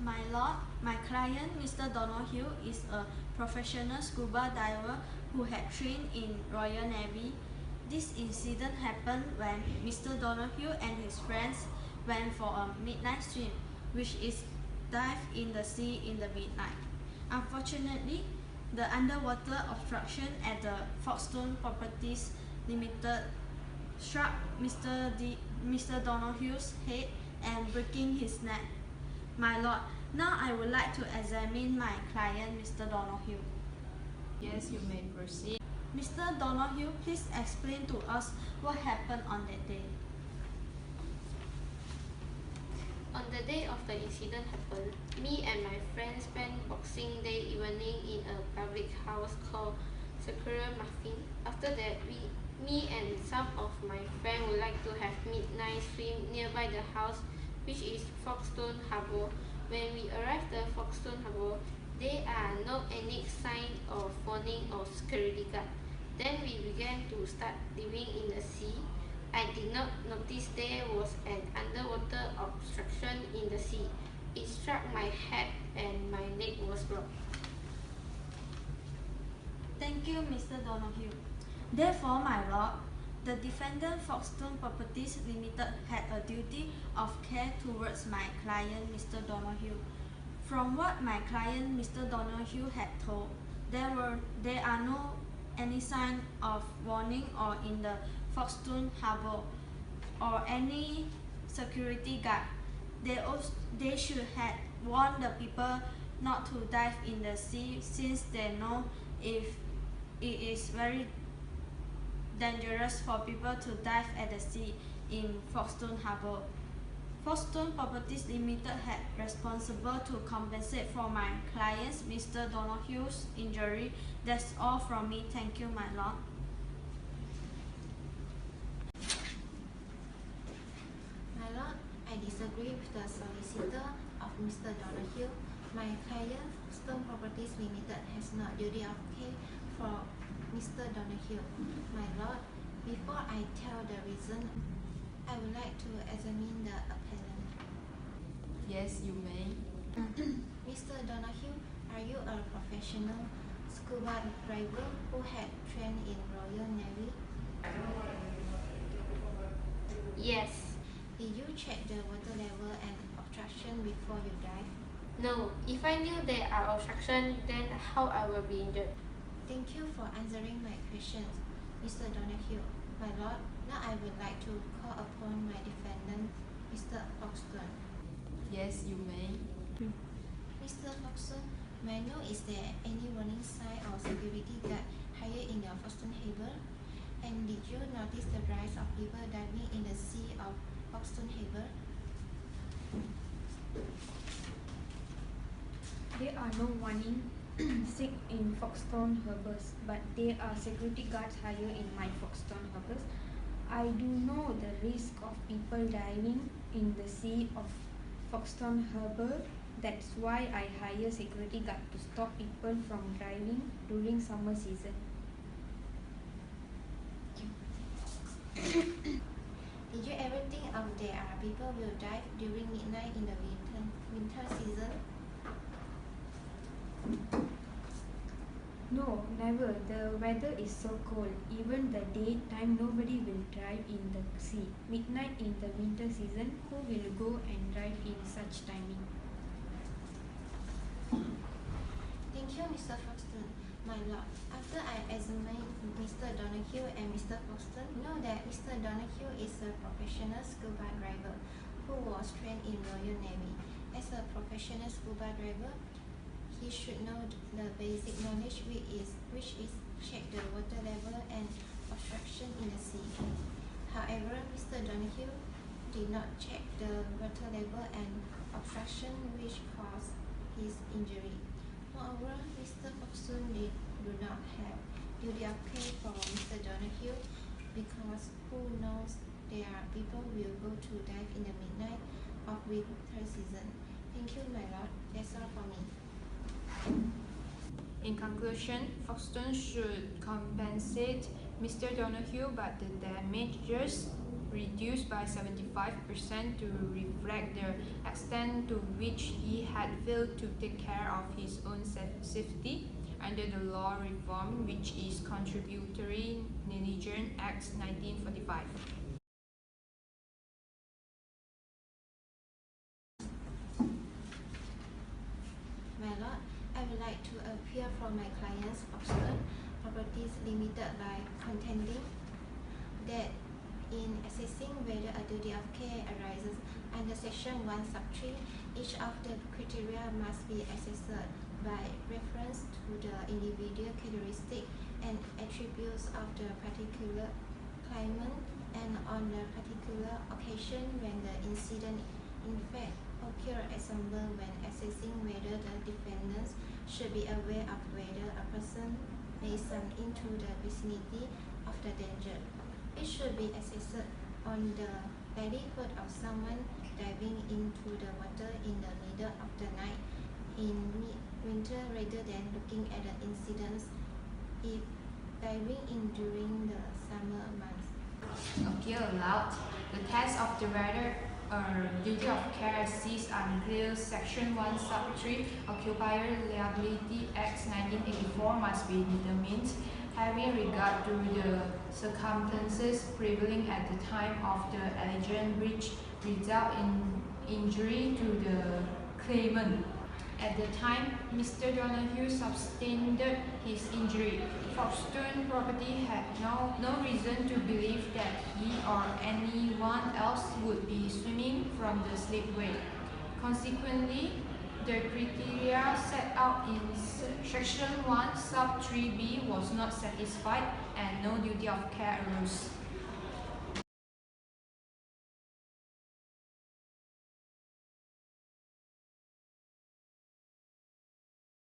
My lord, my client, Mr. Donoghue, is a professional scuba diver who had trained in Royal Navy. This incident happened when Mr. Donoghue and his friends went for a midnight swim, which is dive in the sea in the midnight. Unfortunately, the underwater obstruction at the Folkestone Properties Limited struck Mr. Donoghue's head and breaking his neck. My lord, now I would like to examine my client, Mr. Donoghue. Yes, you may proceed. Mr. Donoghue, please explain to us what happened on that day. On the day of the incident happened, me and my friends spent Boxing Day evening in a public house called Sakura Muffin. After that, me and some of my friends would like to have midnight swim nearby the house, which is Folkestone Harbour. When we arrived at Folkestone Harbour, there are no any sign of warning or security guard. Then we began to start diving in the sea. I did not notice there was an underwater obstruction in the sea. It struck my head and my leg was broken. Thank you, Mr. Donoghue. Therefore, my lord, the defendant Folkestone Properties Limited had a duty of care towards my client, Mr. Donoghue. From what my client, Mr. Donoghue, had told, there are no any sign of warning or in the Folkestone Harbour or any security guard. They should have warned the people not to dive in the sea, since they know if it is very dangerous for people to dive at the sea in Folkestone Harbour. Folkestone Properties Limited had responsible to compensate for my client's, Mr. Donoghue's, injury. That's all from me. Thank you, my lord. My lord, I disagree with the solicitor of Mr. Donoghue. My client, Folkestone Properties Limited, has no duty of care for Mr. Donoghue. My lord, before I tell the reason, I would like to examine the appellant. Yes, you may. Mr. Donoghue, are you a professional scuba diver who had trained in Royal Navy? Yes. Did you check the water level and obstruction before you dive? No. If I knew there are obstructions, then how I will be injured? Thank you for answering my questions, Mr. Donoghue. My lord, now I would like to call upon my defendant, Mr. Folkestone. Yes, you may. Mr. Folkestone, may I know, is there any warning sign or security guard higher in the Folkestone Harbour? And did you notice the rise of people diving in the sea of Folkestone Harbour? There are no warning sick in Folkestone Harbours, but there are security guards higher in my Folkestone Harbours. I do know the risk of people diving in the sea of Folkestone Harbour. That's why I hire security guard to stop people from diving during summer season. Did you ever think of there are people will dive during midnight in the winter season? No, never. The weather is so cold. Even the daytime, nobody will drive in the sea. Midnight in the winter season, who will go and drive in such timing? Thank you, Mr. Folkestone. My lord, after I examined Mr. Donoghue and Mr. Folkestone, know that Mr. Donoghue is a professional scuba diver who was trained in Royal Navy. As a professional scuba diver, he should know the basic knowledge which is check the water level and sea. However, Mr. Donoghue did not check the water level and obstruction which caused his injury. Moreover, Mr. Folkestone do not have duty of care for Mr. Donoghue because who knows there are people will go to dive in the midnight of winter season. Thank you, my lord. That's all for me. In conclusion, Folkestone should compensate Mr. Donoghue, but the damages reduced by 75% to reflect the extent to which he had failed to take care of his own safety under the law reform, which is Contributory Negligence Act 1945. My lord, I would like to appeal for my client's Folkestone Properties Limited by contending that in assessing whether a duty of care arises under Section 1 sub 3, each of the criteria must be assessed by reference to the individual characteristics and attributes of the particular claimant and on the particular occasion when the incident in fact occurred. Example, when assessing whether the defendants should be aware of whether a person may swim into the vicinity of the danger. It should be assessed on the likelihood of someone diving into the water in the middle of the night in winter rather than looking at the incidents if diving in during the summer months. Appeal allowed. The test of the whether duty of care exists under Section 1 sub 3 Occupier Liability Act 1984 must be determined having regard to the circumstances prevailing at the time of the alleged breach result in injury to the claimant. At the time Mr. Donoghue sustained his injury, Folkestone Property had no reason to believe that he or anyone else would be swimming from the slipway. Consequently, the criteria set out in Section 1 sub 3b was not satisfied and no duty of care arose.